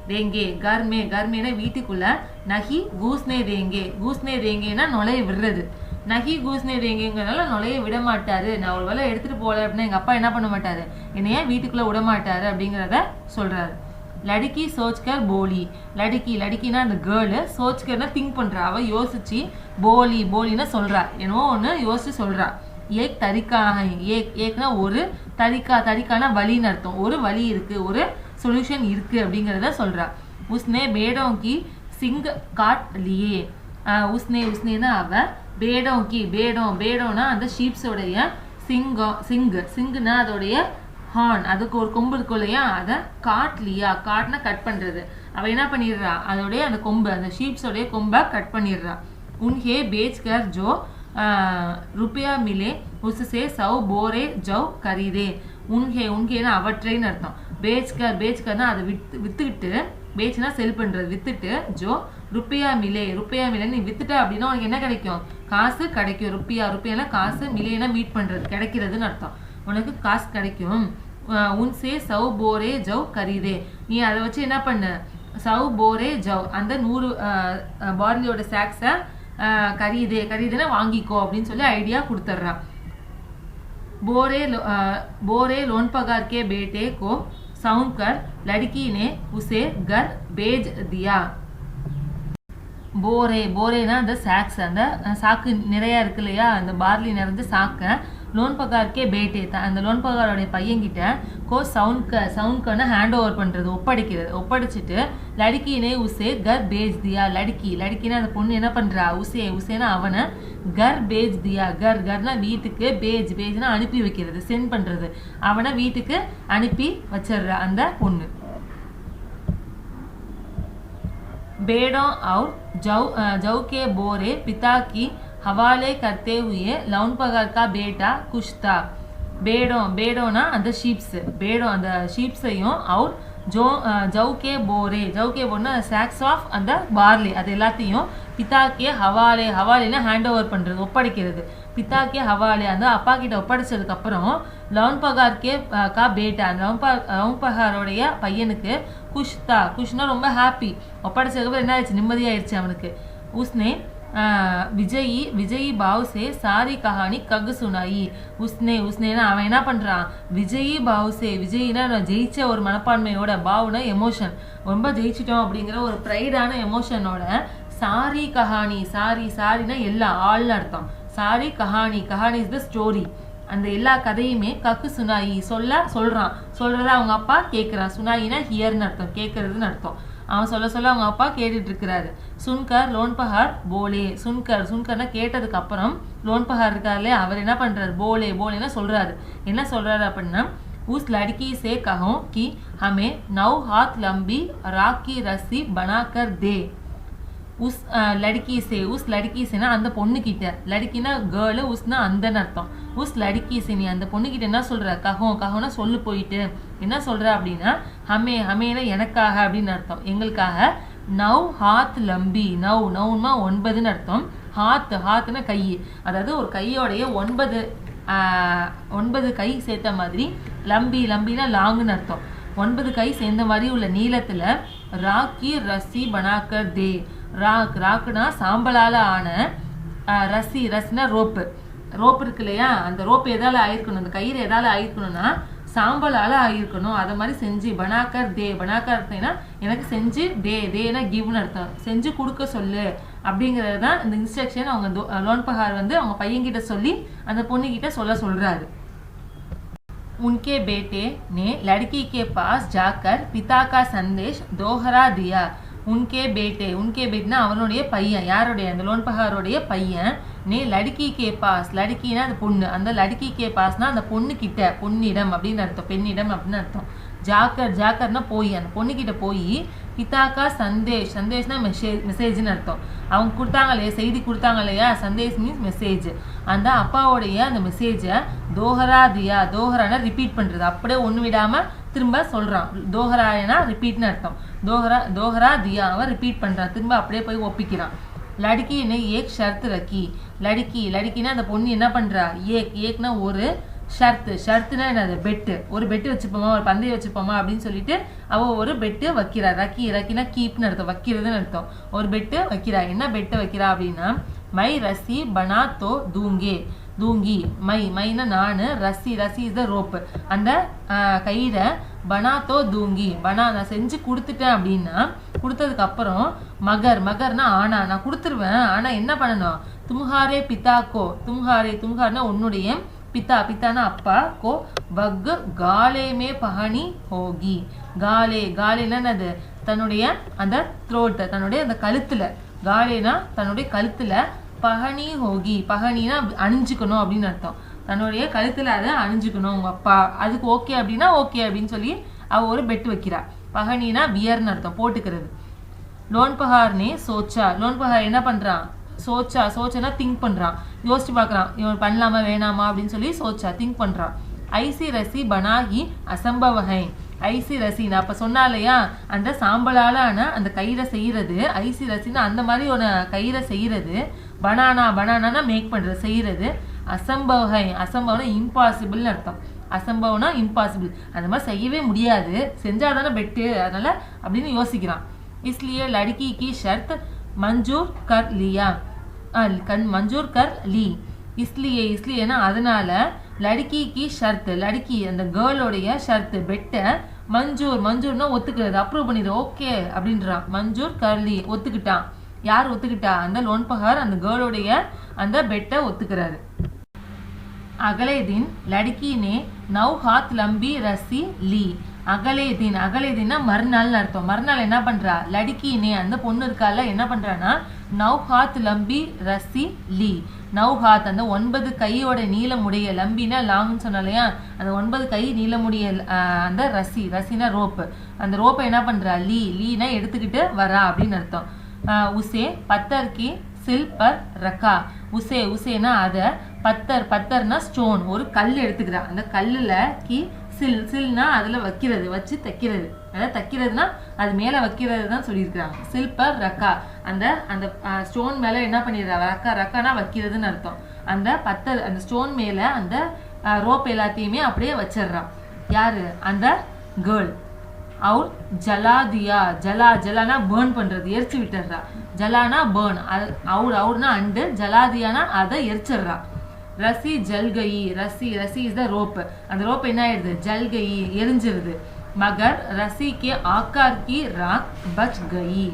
தேங்கே. கர்மேனா வீட்டுக்குள்ள, நகி கூஸ்னே தேங்கேனா நுழைய விடுறது. நகி கூஸ்னே தேங்கிறதுனால நுழைய விட மாட்டாரு. நான் ஒரு வேலை எடுத்துட்டு போல அப்படின்னா எங்க அப்பா என்ன பண்ண மாட்டாரு, என்னைய வீட்டுக்குள்ள விட மாட்டாரு அப்படிங்கிறத சொல்றாரு. லடுக்கி சோச்கர் போலி. லடுக்கினா அந்த கேர்ளு, சோச்கர்னா திங்க் பண்றா, அவ யோசிச்சு, போலின்னா சொல்றா, என்னவோ ஒன்று யோசிச்சு சொல்றா. ஏக் தரிக்காக, ஏக்னா ஒரு, தரிக்கானா வழின்னு அர்த்தம். ஒரு வழி இருக்கு, ஒரு சொல்யூஷன் இருக்கு அப்படிங்கிறத சொல்றா. உஸ்னே பேடோங்கி சிங் காட் லியே. உஸ்னேனா அவ, பேடோனா அந்த ஷீப்ஸோடைய சிங்குனா அதோடைய ஹார்ன், அதுக்கு ஒரு கொம்பு இருக்கும் இல்லையா, அதை காட்னா கட் பண்றது. அவ என்ன பண்ணிடுறா, அதோடைய அந்த கொம்பு, அந்த ஷீப்ஸோடைய கொம்பை கட் பண்ணிடுறா. உன்ஹே பேச்கர் ஜோ रुपया मिले उससे 100 बोरे जव खरीदे. உன்கேனா அவற்றைன்னு அர்த்தம். பேச்கர்னா அதை வித்துக்கிட்டு, பேச்னா செல் பண்றது, வித்துட்டு, ஜோ ருப்பியா மில்லே நீ வித்துட்ட அப்படின்னா உனக்கு என்ன கிடைக்கும், காசு கிடைக்கும். ருப்பியானா காசு, மில்லேனா மீட் பண்றது, கிடைக்கிறதுன்னு அர்த்தம். உனக்கு காசு கிடைக்கும். உன்சே 100 போரே ஜவ் கரீதே. நீ அதை வச்சு என்ன பண்ணு, 100 போரே ஜவ் அந்த 100 பார்லியோட சாக்ஸை கரீதேனா வாங்கிக்கோ அப்படின்னு சொல்லி ஐடியா கொடுத்துட்றான். बोरे लोन पगार के बेटे को सौंप कर लड़की ने उसे घर भेज दिया. போரேனா அந்த சாக்ஸ், அந்த சாக்கு நிறைய இருக்கு இல்லையா, அந்த பார்லி நிறைஞ்ச சாக்க லோன் பகார்க்கே பேட்டே, அந்த லோன் பகாரோடைய பையன்கிட்ட சவுன்கன்னா ஹேண்ட் ஓவர் பண்றது, ஒப்படைச்சிட்டு லடுக்கினே உசே கர் பேஜ் தியா. லடுக்கினா அந்த பொண்ணு என்ன பண்றா, உசேனா அவனை, கர் பேஜ் தியா. கர்னா வீட்டுக்கு, பேஜ்னா அனுப்பி வைக்கிறது, சென்ட் பண்றது, அவனை வீட்டுக்கு அனுப்பி வச்சிடுறா அந்த பொண்ணு. बेड़ों और जौ के बोरे पिता की हवाले करते हुए लौन पगार का बेटा कुछ था. बेड़ोना அந்த ஷீப்ஸ், அந்த ஷீப்ஸையும், அவர் ஜவுகே போர்னா சாக்ஸ் ஆஃப் அந்த பார்லி, அது எல்லாத்தையும், பிதாக்கே ஹவாலேனா ஹேண்ட் ஓவர் பண்றது, ஒப்படைக்கிறது. பிதாக்கே ஹவாலே அந்த அப்பா கிட்ட ஒப்படைச்சதுக்கு அப்புறம் லவுன் பகார்க்கே கா பேட்டா, அந்த லவுன் பகாரோடைய பையனுக்கு குஷ்னா ரொம்ப ஹாப்பி. ஒப்படைச்சதுக்கு அப்புறம் என்ன ஆயிடுச்சு, நிம்மதியாயிடுச்சு அவனுக்கு. உஸ்னே விஜயி விஜயி பாவ் சே சாரி கஹானி கக் சுனாயி. உஸ்னேனா அவன் என்ன பண்றான், விஜயி பாவ் சே, விஜயினா ஜெயிச்ச ஒரு மனப்பான்மையோட, பாவுனா எமோஷன், ரொம்ப ஜெயிச்சிட்டோம் அப்படிங்கிற ஒரு ப்ரைடான எமோஷனோட, சாரி கஹானி, சாரினா எல்லா ஆள்னு அர்த்தம், sorry Kahani is the story, அந்த எல்லா கதையுமே கக்கு சுனாயி சொல்றத அவங்க அப்பா கேட்கிறான். சுனாயினா ஹியர்னு அர்த்தம், கேட்கறதுன்னு அர்த்தம். அவன் சொல்ல அவங்க அப்பா கேட்டுட்டு இருக்கிறாரு. சுன்கர் லோன்பஹார் போலே, சுன்கர்னா கேட்டதுக்கு அப்புறம் லோன்பஹார் இருக்காருலே அவர் என்ன பண்றாரு, போலேன்னா சொல்றாரு. என்ன சொல்றாரு அப்படின்னா, உஸ் லड़की से कहो कि हमें 9 हाथ लंबी राख की रस्सी बनाकर दे. உஸ் லड़की से அந்த பொண்ணுகிட்ட, லड़कीனா கேர்ளு, உஸ்னா அந்தன்னு அர்த்தம். உஸ் லड़की से நீ அந்த பொண்ணுகிட்ட என்ன சொல்ற, கஹோனா சொல்லு போயிட்டு என்ன சொல்ற அப்படின்னா, ஹமேனா எனக்காக அப்படின்னு அர்த்தம், எங்களுக்காக. 9 हाथ लंबी, நௌனா 9ன்னு அர்த்தம். ஹாத்னா கை, அதாவது ஒரு கையோடைய 9 கை சேர்த்த மாதிரி, லம்பினா லாங்குன்னு அர்த்தம், 9 கை சேர்ந்த மாதிரி உள்ள நீளத்துல, ராக்கி ரஸ்ஸி பனாக்கர் தே. ராக்குனா சாம்பலால ஆன, ரஸ்ஸினா ரோப்பு இருக்கு இல்லையா, அந்த ரோப்பு எதால ஆயிருக்கணும், அந்த கயிறு எதால ஆயிருக்கணும்னா சாம்பலால ஆயிருக்கணும். அதை மாதிரி செஞ்சு பனாக்கர் அர்த்தம்னா எனக்கு செஞ்சு, தேனா கிவ்னு அர்த்தம், செஞ்சு கொடுக்க சொல்லு அப்படிங்கிறது தான் இந்த இன்ஸ்ட்ரக்ஷன். அவங்க லோன்பஹார் அவங்க பையன்கிட்ட சொல்லி அந்த பொண்ணுகிட்ட சொல்றாரு. उनके बेटे ने लड़की के पास जाकर पिता का संदेश दोहरा दिया. उनके बेटना அவனுடைய பையன், யாருடைய, அந்த லோன்பஹாருடைய பையன். நே லड़की के पास, லड़कीனா அந்த பொண்ணு, அந்த लड़की के पासனா அந்த பொண்ணு கிட்ட, பொன்னிடம் அப்படின்னு அர்த்தம், பெண்ணிடம் அப்படின்னு அர்த்தம். ஜாக்கர்னா போய், அந்த பொண்ணுகிட்ட போய், பிதாக்கா சந்தேஷ்னா மெசேஜ்னு அர்த்தம். அவங்க கொடுத்தாங்களே, செய்தி கொடுத்தாங்க இல்லையா, சந்தேஷ் மீன்ஸ் மெசேஜ். அந்த அப்பாவோடைய அந்த மெசேஜை தோஹரானா ரிப்பீட் பண்றது, அப்படியே ஒன்று விடாம திரும்ப சொல்றான். தோஹரானா ரிப்பீட்னு அர்த்தம். தோஹரா தியாவை ரிப்பீட் பண்றான், திரும்ப அப்படியே போய் ஒப்பிக்கிறான். லड़की ने एक शर्त रखी. லड़कीனா அந்த பொண்ணு என்ன பண்றா, ஏக்னா ஒரு, ஷர்த்துனா என்னது, பெட்டு, ஒரு பெட்டு வச்சுப்போமா, ஒரு பந்தயம் வச்சுப்போமா அப்படின்னு சொல்லிட்டு அவ ஒரு பெட்டு வைக்கிறா. ரக்கினா கீப்னு அர்த்தம், வைக்கிறதுன்னு அர்த்தம். ஒரு பெட்டு வைக்கிறா. என்ன பெட்டு வைக்கிறா அப்படின்னா, மை ரசி பனா தோ தூங்கி, மைனா நானு, ரசி இஸ் த ரோப்பு, அந்த கயிறை, பனாத்தோ தூங்கி, நான் செஞ்சு கொடுத்துட்டேன் அப்படின்னா, கொடுத்ததுக்கு அப்புறம் மகர்னா ஆனா, நான் கொடுத்துருவேன், ஆனா என்ன பண்ணணும், தும்ஹாரே பிதாக்கோ, தும்ஹார்னா உன்னுடைய, பித்தானா அப்பா, கோ வக் காலேமே பஹனி ஹோகி. காலேனா அது தன்னுடைய அந்த த்ரோட், தன்னுடைய அந்த கழுத்துல, காலேனா தன்னுடைய கழுத்துல, பஹனி ஹோகி, பஹனினா அணிஞ்சுக்கணும் அப்படின்னு அர்த்தம், தன்னுடைய கழுத்துல அதை அணிஞ்சுக்கணும் உங்க அப்பா, அதுக்கு ஓகே அப்படின்னா ஓகே அப்படின்னு சொல்லி அவ ஒரு பெட் வைக்கிறா. பஹனினா வியர்னு அர்த்தம், போட்டுக்கிறது. லோன்பஹார்னே லோன்பஹார் என்ன பண்றான், சோச்சனா திங்க் பண்றான், யோசிச்சு பார்க்கறான், இவன் பண்ணலாமா வேணாமா அப்படின்னு சொல்லி திங்க் பண்றான். ஐசி ரசி பனாகி அசம்பவ ஹை. ஐசி ரசி, நான் அப்ப சொன்னா இல்லையா, அந்த சாம்பலால அந்த கயிறை செய்யறது, ஐசி ரசின்னா அந்த மாதிரி ஒரு கயிறை செய்யறது, பனானா மேக் பண்றது, செய்யறது. அசம்பவனா இம்பாசிபிள்னு அர்த்தம், அசம்பவனா இம்பாசிபிள், அந்த மாதிரி செய்யவே முடியாது, செஞ்சாதானே பெட்டு, அதனால அப்படின்னு யோசிக்கிறான். इसलिए लड़की की शर्त मंजूर कर ली. इसलिएனா அதனால, லड़की की शर्त, லड़की அந்த கேர்ளோடைய ஷர்த், பெட்டை, மஞ்சூர்னா ஒத்துக்கிறது, அப்ரூவ் பண்ணிடு, ஓகே அப்படின்றான். மஞ்சூர் கர்லி ஒத்துக்கிட்டான். யார் ஒத்துக்கிட்டா, அந்த லோன்பஹார் அந்த கேர்ளோடைய அந்த பெட்டை ஒத்துக்கிறாரு. अगले दिन लड़की ने 9 हाथ लंबी रस्सी ली. அகலே தின்னா மறுநாள்னு அர்த்தம். மறுநாள் என்ன பண்றா, லड़की அந்த பொண்ணு இருக்கால, என்ன பண்றான்னா, 9 हाथ लंबी रस्सी ली. 9 हाथ அந்த 9 கையோட நீளமுடைய, லம்பினா லாங்னு சொன்னாலையா, அந்த 9 கை நீளமுடைய அந்த ரசினா ரோப்பு, அந்த ரோப்பை என்ன பண்றா, லீனா எடுத்துக்கிட்டு வரா அப்படின்னு அர்த்தம். உசே பத்தர் கி சில் பர் ரக்கா. உசேனா அத, பத்தர்னா ஸ்டோன், ஒரு கல் எடுத்துக்கிறா, அந்த கல்லுல கி சில்னா அதுல வைக்கிறது, வச்சு தைக்கிறது, அதாவது தைக்கிறதுனா அது மேல வைக்கிறது தான் சொல்லியிருக்கிறாங்க. சில்பர் ரக்கா, அந்த ஸ்டோன் மேல என்ன பண்ணிடுறா, ரக்கானா வைக்கிறதுன்னு அர்த்தம். அந்த அந்த ஸ்டோன் மேல அந்த ரோப் எல்லாத்தையுமே அப்படியே வச்சிடுறான். யாரு, அந்த கேர்ள். और जला दिया, जलाना बर्न பண்றது, எரிச்சு விட்டுறா. ஜலானா பேர்ன், அவுர்னா அண்டு, ஜலாதியானா அதை எரிச்சிடுறா. ரசி ஜல்கயி, ரசி இஸ் த ரோப், அந்த ரோப் என்ன ஆயிடுது, ஜல்கயி எரிஞ்சிருது. மகர் ரசி கே ஆக்கார் கி ராக் பச் கயி,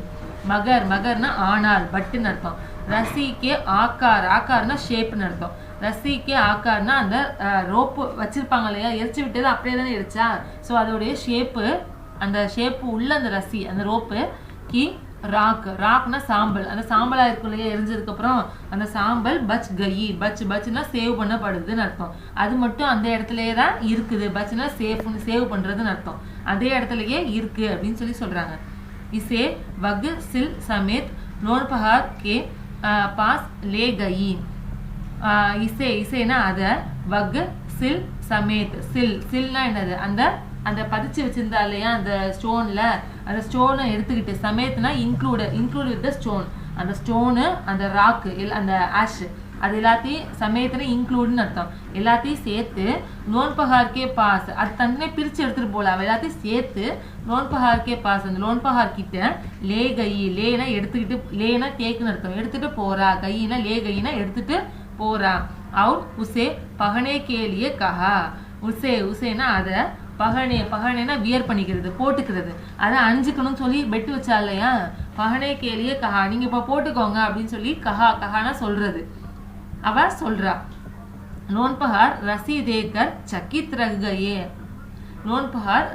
மகர்னா ஆனால், பட்டுன்னு அர்த்தம். ரசி கே ஆக்கார்னா ஷேப்னு அர்த்தம். ரசி கே ஆக்கார்னா அந்த ரோப்பு வச்சிருப்பாங்க இல்லையா, எரிச்சு விட்டது அப்படியே தானே எரிச்சா, ஸோ அதோடைய ஷேப்பு, அந்த ஷேப்பு உள்ள அந்த ரசி, அந்த ரோப்பு கி ராக்னா சாம்பல், அந்த சாம்பலா இருக்கும் இல்லையா எரிஞ்சதுக்கு அப்புறம் அந்த சாம்பல் பச் கயி, பச்னா சேவ் பண்ணப்படுதுன்னு அர்த்தம். அது மட்டும் அந்த இடத்துலயே தான் இருக்குது, பச்னா சேவ் பண்றதுன்னு அர்த்தம், அதே இடத்துலயே இருக்கு அப்படின்னு சொல்றாங்க. इसे वग सिल समेत नौनपहार के पास ले गई. இசைனா அத, வக் சில் சமேத், சில்னா என்னது, அந்த பதிச்சு வச்சிருந்தா இல்லையா அந்த ஸ்டோன்ல, அந்த ஸ்டோனை எடுத்துக்கிட்டு, சமேத்னா இன்க்ளூட் வித் த ஸ்டோன், அந்த ஸ்டோனு அந்த ராக்கு அந்த ஆஷ் அது எல்லாத்தையும் சமயத்துல இன்க்ளூடுன்னு அர்த்தம், எல்லாத்தையும் சேர்த்து நோன்பஹார்கே பாஸ், அது தன்னை பிரிச்சு எடுத்துட்டு போல, அவ எல்லாத்தையும் சேர்த்து நோன்பஹார்கே பாஸ், அந்த நோன்பஹார் கிட்ட லே கயி, லேனா எடுத்துக்கிட்டு, லேனா டேக்குன்னு அர்த்தம், எடுத்துட்டு போறா, கையினா லே கையினா எடுத்துட்டு போறா. அவர் உசே பகனே கேலியே கஹா, உசேனா அத, பகனேனா வியர் பண்ணிக்கிறது, போட்டுக்கிறது, அதை அணிஞ்சுக்கணும்னு சொல்லி பெட்டு வச்சா இல்லையா, பகனே கேலியே கஹா, நீங்க இப்ப போட்டுக்கோங்க அப்படின்னு சொல்லி கஹானா சொல்றது, அவ சொல்றா. நோன்பஹார் ரசி தேக்கர் சக்கித் ரஹ் கயே, நோன்பஹார்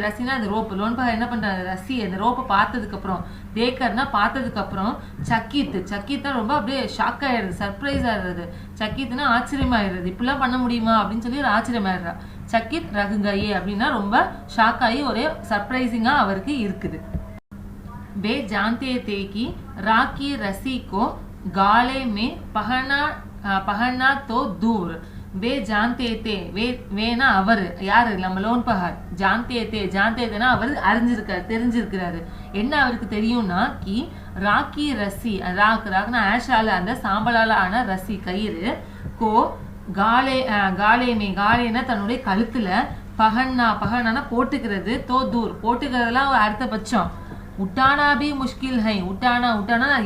ரசினா அந்த ரோப்பு, நோன்பஹார் என்ன பண்றாரு, ரசி அந்த ரோப்பை பார்த்ததுக்கு அப்புறம், தேக்கர்னா பார்த்ததுக்கு அப்புறம், சக்கித்னா ரொம்ப அப்படியே ஷாக் ஆயிடுறது, சர்ப்ரைஸ் ஆயிடுறது, சக்கித்னா ஆச்சரியமாயிடுறது, இப்படிலாம் பண்ண முடியுமா அப்படின்னு சொல்லி ஒரு ஆச்சரியமாயிடுறா. சக்கித் ரஹ் கயே அப்படின்னா ரொம்ப ஷாக் ஆகி ஒரே சர்ப்ரைசிங்கா அவருக்கு இருக்குது. वे जानते थे कि राख की रस्सी को गाले में पहनना तो दूर, वे जानते थे, வேனா அவர், யாரு, நம்ம லோன்பஹார், ஜான்தேனா அவர் அறிஞ்சிருக்காரு, தெரிஞ்சிருக்கிறாரு. என்ன அவருக்கு தெரியும்னா, கி ராக்கி ரசி, ராக்னா ஆஷால, அந்த சாம்பலால ஆன ரசி கயிறு, கோ காலேனா தன்னுடைய கழுத்துல, பகன்னா போட்டுக்கிறது, தோ தூர் போட்டுக்கிறதுலாம் அடுத்த பட்சம், உட்டானா பி முஷ்கில் ஹை, உட்டானா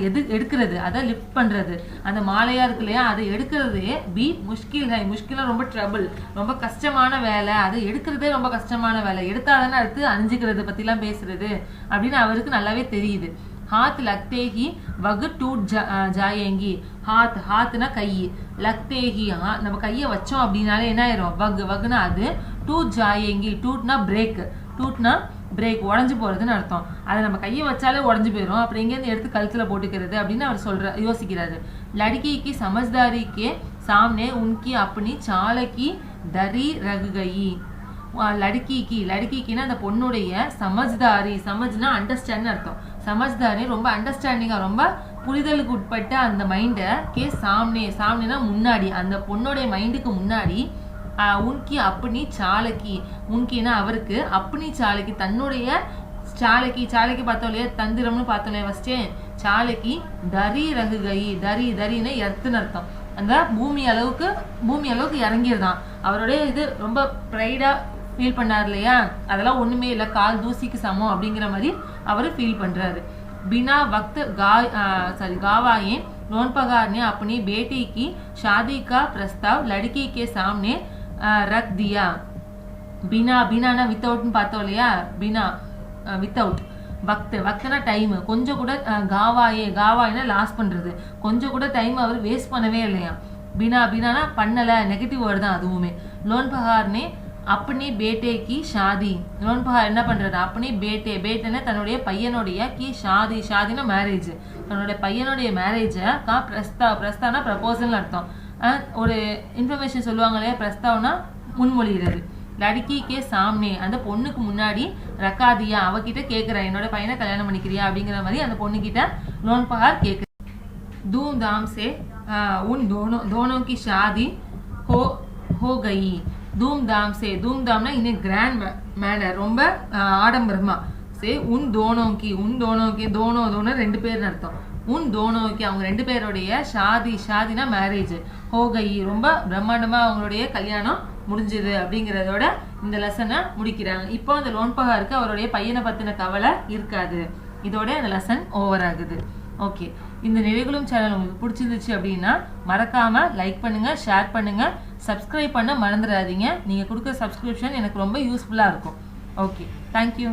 எடுக்கிறது, அதை லிஃப்ட் பண்றது, அந்த மாலையா இருக்கு இல்லையா அதை எடுக்கிறதே பி முஷ்கில் ஹை, முஷ்கிலா ரொம்ப ட்ரபிள், ரொம்ப கஷ்டமான வேலை, அதை எடுக்கிறதே ரொம்ப கஷ்டமான வேலை, எடுத்தாதானே அடுத்து அணிஞ்சுக்கிறது பத்திலாம் பேசுறது அப்படின்னு அவருக்கு நல்லாவே தெரியுது. हाथ लगते ही वग टूट जाएंगी, हाथना கை, लगते ही நம்ம கையை வச்சோம் அப்படின்னாலே என்ன ஆயிரும், வக்னா அது, டூட் ஜாயேங்கி, டூட்னா பிரேக் உடஞ்சு போறதுன்னு அர்த்தம், அதை நம்ம கையை வச்சாலே உடஞ்சு போயிடும், அப்புறம் எங்கேருந்து எடுத்து கழுத்துல போட்டுக்கிறது அப்படின்னு அவர் யோசிக்கிறாரு. लड़की की समझदारी के सामने उनकी अपनी चाल की दरी रह गई. லடுக்கிக்குன்னா அந்த பொண்ணுடைய சமஜ்னா அண்டர்ஸ்டாண்ட் அர்த்தம், சமஜ்தாரி ரொம்ப அண்டர்ஸ்டாண்டிங்கா, ரொம்ப புரிதலுக்கு உட்பட்ட அந்த மைண்டை சாம்னேனா முன்னாடி, அந்த பொண்ணுடைய மைண்டுக்கு முன்னாடி, உன்கி அப்பனி சாலக்கி, உன்கினா அவருக்கு, அப்பனி சாலக்கி தன்னுடைய சாலைக்கு பார்த்தோம் இல்லையா, தந்திரம்னு பார்த்தோம் இல்லையா ஃபர்ஸ்டே, சாலைக்கு தரி ரகுகை, தரின்னு எர்த்துன்னு அர்த்தம், அந்த பூமி அளவுக்கு இறங்கிருதான், அவருடைய இது ரொம்ப ப்ரைடா ஃபீல் பண்ணார் இல்லையா, அதெல்லாம் ஒண்ணுமே இல்லை, கால் தூசிக்கு சமம் அப்படிங்கிற மாதிரி அவர் ஃபீல் பண்றாரு. बिना वक्त गावाए नौनपहार ने अपनी बेटी की शादी का प्रस्ताव लड़की के सामने रख दिया. बिना विदाउट பார்த்தோம் இல்லையா, बिना विदाउट, வக்த்னா டைம், கொஞ்சம் கூட காவாயினா லாஸ் பண்றது, கொஞ்சம் கூட டைம் அவர் வேஸ்ட் பண்ணவே இல்லையா. பினானா பண்ணல, நெகட்டிவ் வேர்டு தான் அதுவுமே. நோன்பஹார் நே अपनी बेटे की शादी, நோன்பஹார் என்ன பண்றது, अपनी பேட்டேன்னா தன்னுடைய பையனுடைய, கி ஷாதினா மேரேஜ், தன்னுடைய பையனுடைய மேரேஜ கா பிரஸ்தாவனா ப்ரப்போசல் அர்த்தம், ஒரு இன்ஃபர்மேஷன் சொல்லுவாங்க இல்லையா, பிரஸ்தாவனா முன்மொழிகிறது. லடுக்கி கே சாம்னே அந்த பொண்ணுக்கு முன்னாடி, ரக்காதியா அவகிட்ட கேட்கிற, என்னோட பையனை கல்யாணம் பண்ணிக்கிறியா அப்படிங்கிற மாதிரி அந்த பொண்ணு கிட்ட நோன்பஹார் கேட்குற. धूम धाम से उन दोनों की शादी हो गई. धूमधामனா இன்னும் கிராண்ட் மேனர், ரொம்ப ஆடம்பரமா. சே உன் தோனோக்கி தோனோ ரெண்டு பேர் அர்த்தம், உன் தோனோக்கி அவங்க ரெண்டு பேருடைய ஷாதினா மேரேஜ், ஹோகை ரொம்ப பிரம்மாண்டமா அவங்களுடைய கல்யாணம் முடிஞ்சது அப்படிங்கிறதோட இந்த லெசனை முடிக்கிறாங்க. இப்போ அந்த லோன்பஹாருக்கு அவருடைய பையனை பத்தின கவலை இருக்காது, இதோட அந்த லெசன் ஓவர் ஆகுது. ஓகே, இந்த நிலைகளும் சேனல் உங்களுக்கு பிடிச்சிருந்துச்சு அப்படின்னா மறக்காமல் லைக் பண்ணுங்கள், ஷேர் பண்ணுங்கள், சப்ஸ்கிரைப் பண்ண மறந்துடாதீங்க. நீங்கள் கொடுக்குற சப்ஸ்கிரிப்ஷன் எனக்கு ரொம்ப யூஸ்ஃபுல்லாக இருக்கும். Okay, thank you.